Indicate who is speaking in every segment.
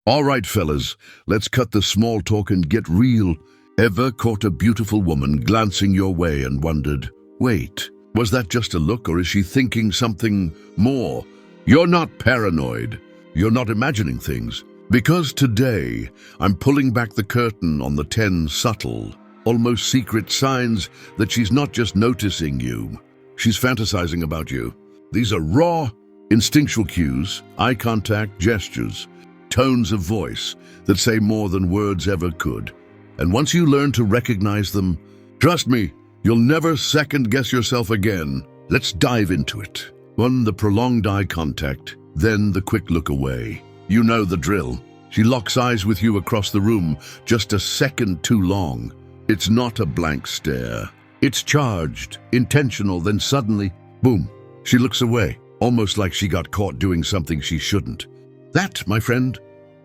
Speaker 1: All right, fellas, let's cut the small talk and get real. Ever caught a beautiful woman glancing your way and wondered, wait, was that just a look or is she thinking something more? You're not paranoid. You're not imagining things. Because today, I'm pulling back the curtain on the 10 subtle, almost secret signs that she's not just noticing you, she's fantasizing about you. These are raw, instinctual cues, eye contact, gestures, tones of voice that say more than words ever could. And once you learn to recognize them, trust me, you'll never second-guess yourself again. Let's dive into it. 1. The prolonged eye contact, then the quick look away. You know the drill. She locks eyes with you across the room, just a second too long. It's not a blank stare. It's charged, intentional, then suddenly, boom, she looks away, almost like she got caught doing something she shouldn't. That, my friend,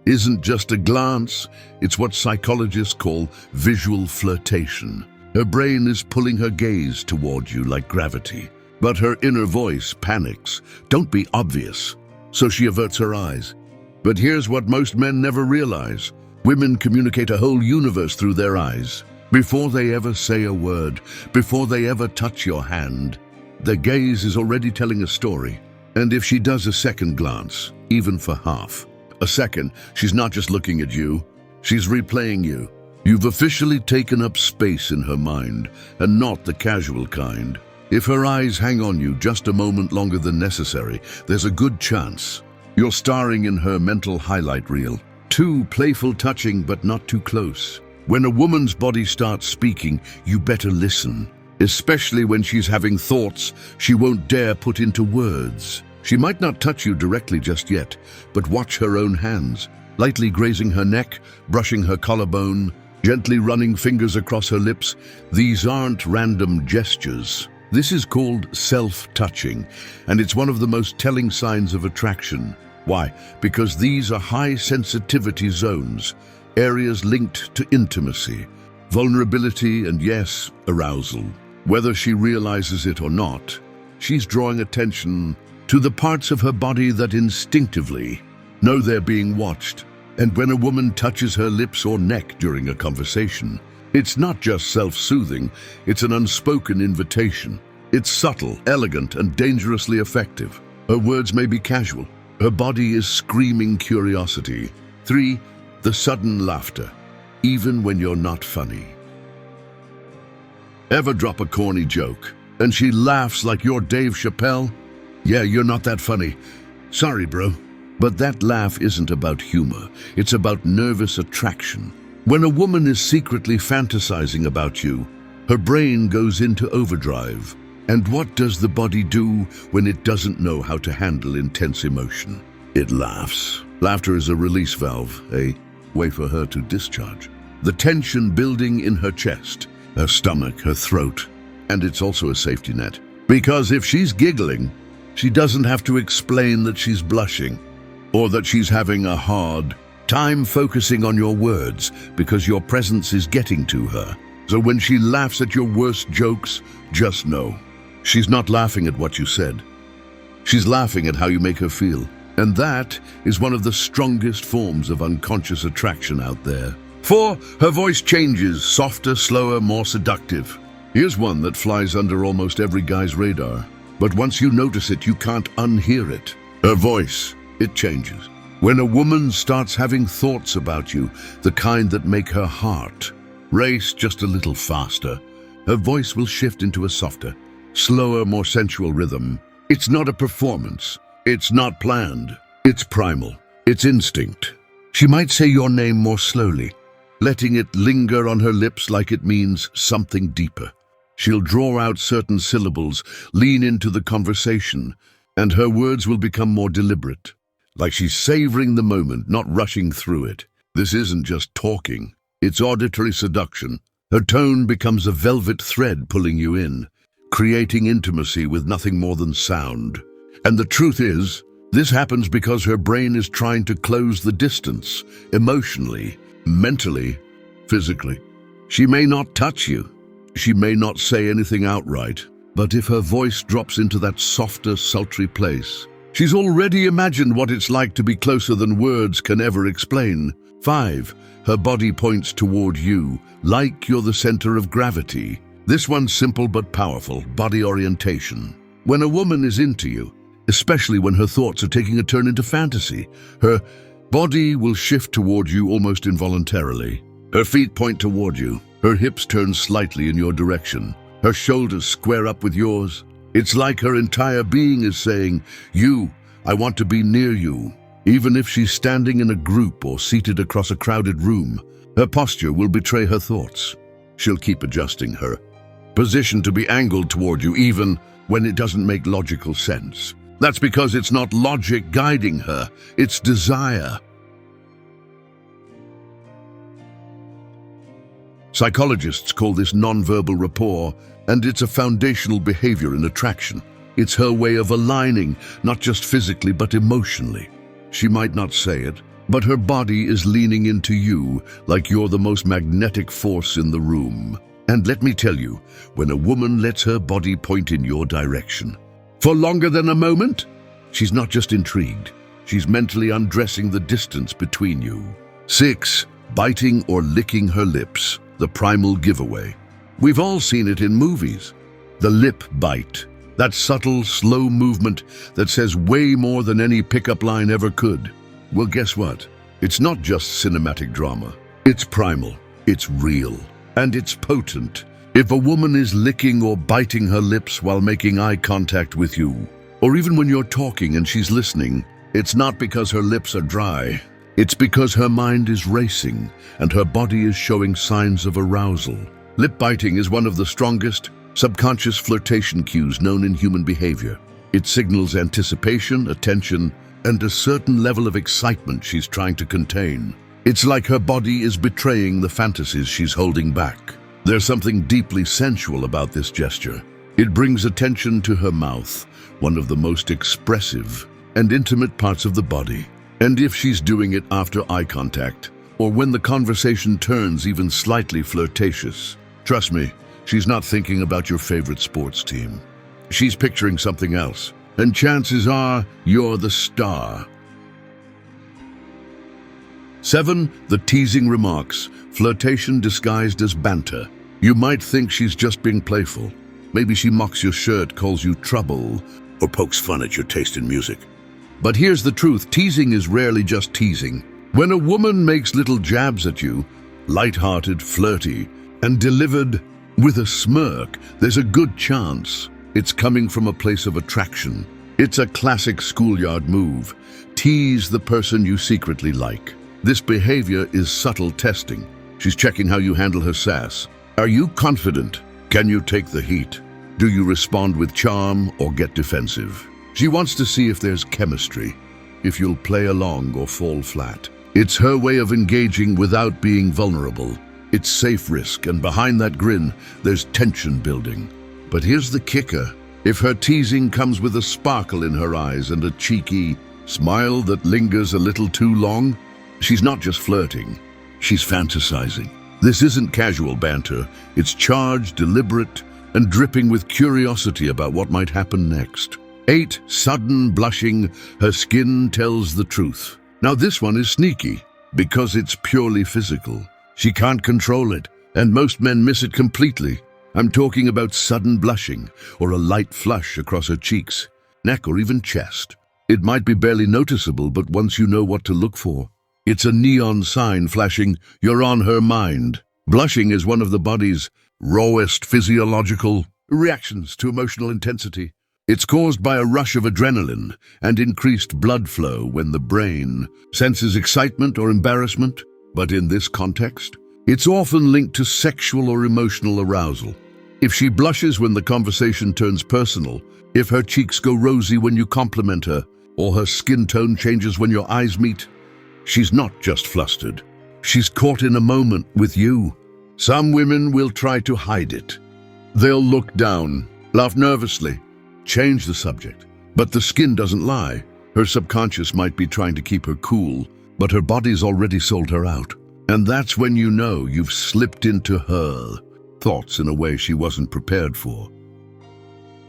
Speaker 1: isn't just a glance, it's what psychologists call visual flirtation. Her brain is pulling her gaze toward you like gravity, but her inner voice panics. Don't be obvious. So she averts her eyes. But here's what most men never realize. Women communicate a whole universe through their eyes. Before they ever say a word, before they ever touch your hand, their gaze is already telling a story. And if she does a second glance, even for half a second, she's not just looking at you, she's replaying you. You've officially taken up space in her mind, and not the casual kind. If her eyes hang on you just a moment longer than necessary, there's a good chance you're starring in her mental highlight reel. 2. Playful touching, but not too close. When a woman's body starts speaking, you better listen, especially when she's having thoughts she won't dare put into words. She might not touch you directly just yet, but watch her own hands, lightly grazing her neck, brushing her collarbone, gently running fingers across her lips. These aren't random gestures. This is called self-touching, and it's one of the most telling signs of attraction. Why? Because these are high sensitivity zones, areas linked to intimacy, vulnerability, and yes, arousal. Whether she realizes it or not, she's drawing attention to the parts of her body that instinctively know they're being watched. And when a woman touches her lips or neck during a conversation, it's not just self-soothing, it's an unspoken invitation. It's subtle, elegant, and dangerously effective. Her words may be casual. Her body is screaming curiosity. 3. The sudden laughter, even when you're not funny. Ever drop a corny joke, and she laughs like you're Dave Chappelle? Yeah, you're not that funny. Sorry, bro. But that laugh isn't about humor. It's about nervous attraction. When a woman is secretly fantasizing about you, her brain goes into overdrive. And what does the body do when it doesn't know how to handle intense emotion? It laughs. Laughter is a release valve, a way for her to discharge the tension building in her chest, her stomach, her throat. And it's also a safety net. Because if she's giggling, she doesn't have to explain that she's blushing or that she's having a hard time focusing on your words because your presence is getting to her. So when she laughs at your worst jokes, just know she's not laughing at what you said. She's laughing at how you make her feel. And that is one of the strongest forms of unconscious attraction out there. 4. Her voice changes, softer, slower, more seductive. Here's one that flies under almost every guy's radar. But once you notice it, you can't unhear it. Her voice, it changes. When a woman starts having thoughts about you, the kind that make her heart race just a little faster, her voice will shift into a softer, slower, more sensual rhythm. It's not a performance. It's not planned. It's primal. It's instinct. She might say your name more slowly, letting it linger on her lips like it means something deeper. She'll draw out certain syllables, lean into the conversation, and her words will become more deliberate, like she's savoring the moment, not rushing through it. This isn't just talking. It's auditory seduction. Her tone becomes a velvet thread pulling you in, creating intimacy with nothing more than sound. And the truth is, this happens because her brain is trying to close the distance, emotionally, mentally, physically. She may not touch you. She may not say anything outright. But if her voice drops into that softer, sultry place, She's already imagined what it's like to be closer than words can ever explain. 5. Her body points toward you, like you're the center of gravity. This one's simple but powerful: body orientation. When a woman is into you, especially when her thoughts are taking a turn into fantasy, her body will shift toward you almost involuntarily. Her feet point toward you, her hips turn slightly in your direction, her shoulders square up with yours. It's like her entire being is saying, I want to be near you. Even if she's standing in a group or seated across a crowded room, her posture will betray her thoughts. She'll keep adjusting her position to be angled toward you even when it doesn't make logical sense. That's because it's not logic guiding her, it's desire. Psychologists call this nonverbal rapport, and it's a foundational behavior in attraction. It's her way of aligning, not just physically but emotionally. She might not say it, but her body is leaning into you like you're the most magnetic force in the room. And let me tell you, when a woman lets her body point in your direction for longer than a moment, she's not just intrigued, she's mentally undressing the distance between you. 6. Biting or licking her lips, the primal giveaway. We've all seen it in movies. The lip bite, that subtle, slow movement that says way more than any pickup line ever could. Well, guess what? It's not just cinematic drama. It's primal, it's real, and it's potent. If a woman is licking or biting her lips while making eye contact with you, or even when you're talking and she's listening, it's not because her lips are dry. It's because her mind is racing and her body is showing signs of arousal. Lip biting is one of the strongest subconscious flirtation cues known in human behavior. It signals anticipation, attention, and a certain level of excitement she's trying to contain. It's like her body is betraying the fantasies she's holding back. There's something deeply sensual about this gesture. It brings attention to her mouth, one of the most expressive and intimate parts of the body. And if she's doing it after eye contact, or when the conversation turns even slightly flirtatious, trust me, she's not thinking about your favorite sports team. She's picturing something else, and chances are you're the star. 7. The teasing remarks, flirtation disguised as banter. You might think she's just being playful. Maybe she mocks your shirt, calls you trouble, or pokes fun at your taste in music. But here's the truth, teasing is rarely just teasing. When a woman makes little jabs at you, light-hearted, flirty, and delivered with a smirk, there's a good chance it's coming from a place of attraction. It's a classic schoolyard move. Tease the person you secretly like. This behavior is subtle testing. She's checking how you handle her sass. Are you confident? Can you take the heat? Do you respond with charm or get defensive? She wants to see if there's chemistry, if you'll play along or fall flat. It's her way of engaging without being vulnerable. It's safe risk, and behind that grin, there's tension building. But here's the kicker. If her teasing comes with a sparkle in her eyes and a cheeky smile that lingers a little too long, she's not just flirting, she's fantasizing. This isn't casual banter. It's charged, deliberate, and dripping with curiosity about what might happen next. 8. Sudden blushing, her skin tells the truth. Now this one is sneaky, because it's purely physical. She can't control it, and most men miss it completely. I'm talking about sudden blushing, or a light flush across her cheeks, neck, or even chest. It might be barely noticeable, but once you know what to look for, it's a neon sign flashing, you're on her mind. Blushing is one of the body's rawest physiological reactions to emotional intensity. It's caused by a rush of adrenaline and increased blood flow when the brain senses excitement or embarrassment. But in this context, it's often linked to sexual or emotional arousal. If she blushes when the conversation turns personal, if her cheeks go rosy when you compliment her, or her skin tone changes when your eyes meet, she's not just flustered. She's caught in a moment with you. Some women will try to hide it. They'll look down, laugh nervously, change the subject. But the skin doesn't lie. Her subconscious might be trying to keep her cool, but her body's already sold her out. And that's when you know you've slipped into her thoughts in a way she wasn't prepared for.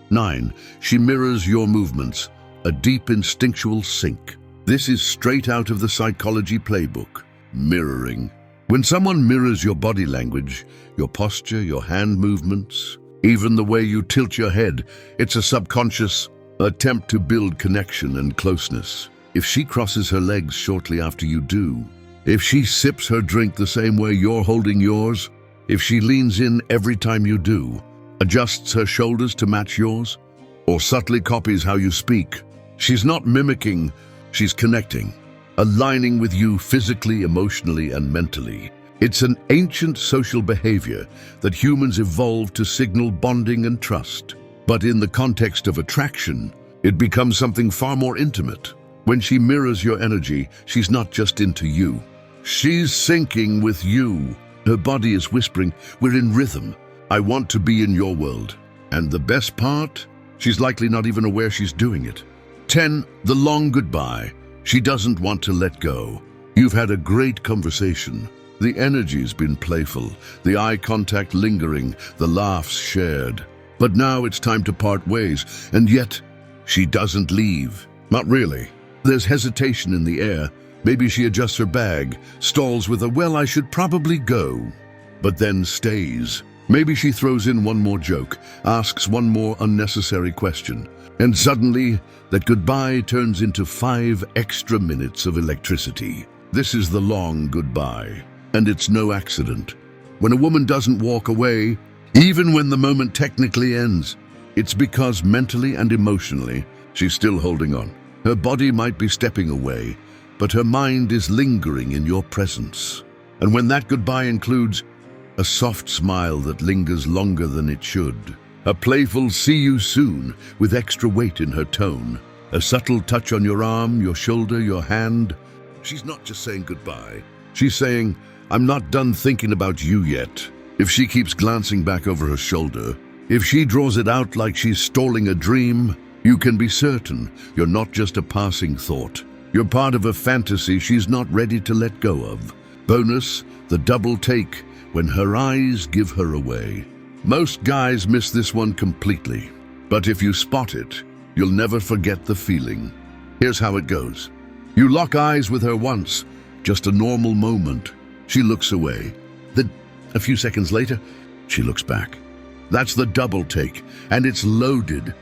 Speaker 1: 9. She mirrors your movements, a deep instinctual sync. This is straight out of the psychology playbook. Mirroring. When someone mirrors your body language, your posture, your hand movements, even the way you tilt your head, it's a subconscious attempt to build connection and closeness. If she crosses her legs shortly after you do, if she sips her drink the same way you're holding yours, if she leans in every time you do, adjusts her shoulders to match yours, or subtly copies how you speak, she's not mimicking, she's connecting, aligning with you physically, emotionally, and mentally. It's an ancient social behavior that humans evolved to signal bonding and trust. But in the context of attraction, it becomes something far more intimate. When she mirrors your energy, she's not just into you. She's syncing with you. Her body is whispering, "We're in rhythm. I want to be in your world." And the best part? She's likely not even aware she's doing it. 10. The long goodbye. She doesn't want to let go. You've had a great conversation. The energy's been playful, the eye contact lingering, the laughs shared. But now it's time to part ways, and yet she doesn't leave. Not really. There's hesitation in the air. Maybe she adjusts her bag, stalls with a, "Well, I should probably go," but then stays. Maybe she throws in one more joke, asks one more unnecessary question, and suddenly that goodbye turns into 5 extra minutes of electricity. This is the long goodbye, and it's no accident. When a woman doesn't walk away, even when the moment technically ends, it's because mentally and emotionally, she's still holding on. Her body might be stepping away, but her mind is lingering in your presence. And when that goodbye includes a soft smile that lingers longer than it should, a playful "see you soon" with extra weight in her tone, a subtle touch on your arm, your shoulder, your hand, she's not just saying goodbye. She's saying, "I'm not done thinking about you yet." If she keeps glancing back over her shoulder, if she draws it out like she's stalling a dream, you can be certain you're not just a passing thought. You're part of a fantasy she's not ready to let go of. Bonus, the double take when her eyes give her away. Most guys miss this one completely, but if you spot it, you'll never forget the feeling. Here's how it goes. You lock eyes with her once, just a normal moment. She looks away. Then, a few seconds later, she looks back. That's the double take, and it's loaded.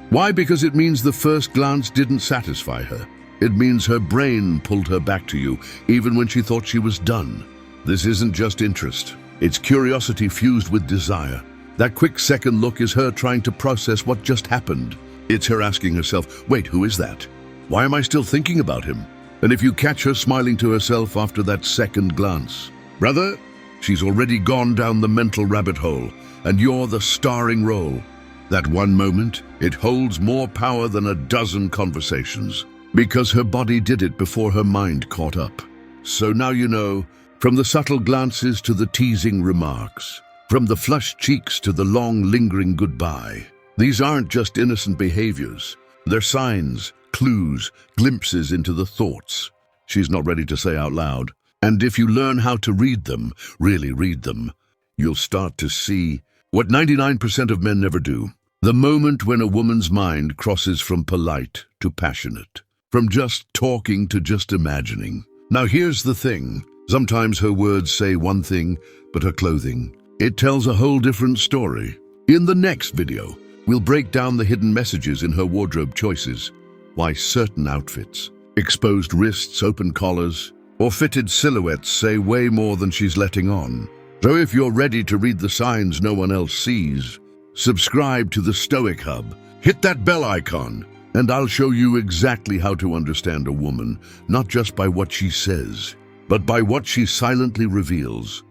Speaker 1: Why? Because it means the first glance didn't satisfy her. It means her brain pulled her back to you, even when she thought she was done. This isn't just interest. It's curiosity fused with desire. That quick second look is her trying to process what just happened. It's her asking herself, "Wait, who is that? Why am I still thinking about him?" And if you catch her smiling to herself after that second glance, brother, she's already gone down the mental rabbit hole, and you're the starring role. That one moment, it holds more power than a dozen conversations, because her body did it before her mind caught up. So now you know, from the subtle glances to the teasing remarks, from the flushed cheeks to the long lingering goodbye, these aren't just innocent behaviors. They're signs, clues, glimpses into the thoughts she's not ready to say out loud. And if you learn how to read them, really read them, you'll start to see what 99% of men never do. The moment when a woman's mind crosses from polite to passionate, from just talking to just imagining. Now here's the thing. Sometimes her words say one thing, but her clothing, it tells a whole different story. In the next video, we'll break down the hidden messages in her wardrobe choices, why certain outfits, exposed wrists, open collars, or fitted silhouettes say way more than she's letting on. So if you're ready to read the signs no one else sees, subscribe to the Stoic Hub, hit that bell icon, and I'll show you exactly how to understand a woman, not just by what she says, but by what she silently reveals.